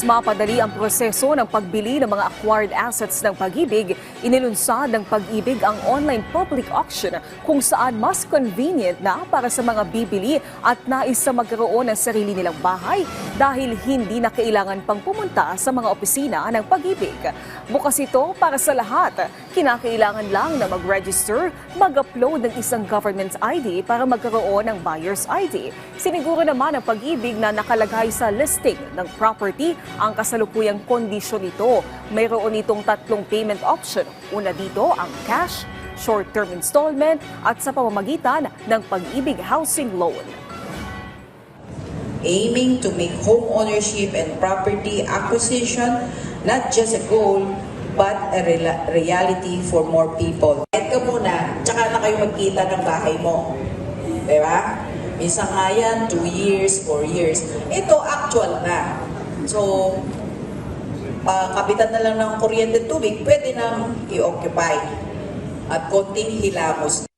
mas mapadali ang proseso ng pagbili ng mga acquired assets ng Pag-ibig, inilunsad ng Pag-ibig ang online public auction kung saan mas convenient na para sa mga bibili at nais na magkaroon ng sarili nilang bahay dahil hindi na kailangan pang pumunta sa mga opisina ng Pag-ibig. Bukas ito para sa lahat. Kinakailangan lang na mag-register, mag-upload ng isang government ID para magkaroon ng buyer's ID. Siniguro naman ang Pag-ibig na nakalagay sa listing ng property ang kasalukuyang kondisyon nito. Mayroon itong 3 payment option. Una dito ang cash, short-term installment at sa pamamagitan ng Pag-ibig Housing Loan. Aiming to make home ownership and property acquisition not just a goal but a reality for more people. Kahit ka muna, tsaka na kayo magkita ng bahay mo. Diba? Minsan nga yan, 2 years, 4 years. Ito, actual na. So, kapitan na lang ng kuryente tubig, pwede nang i-occupy. At konting hilamos.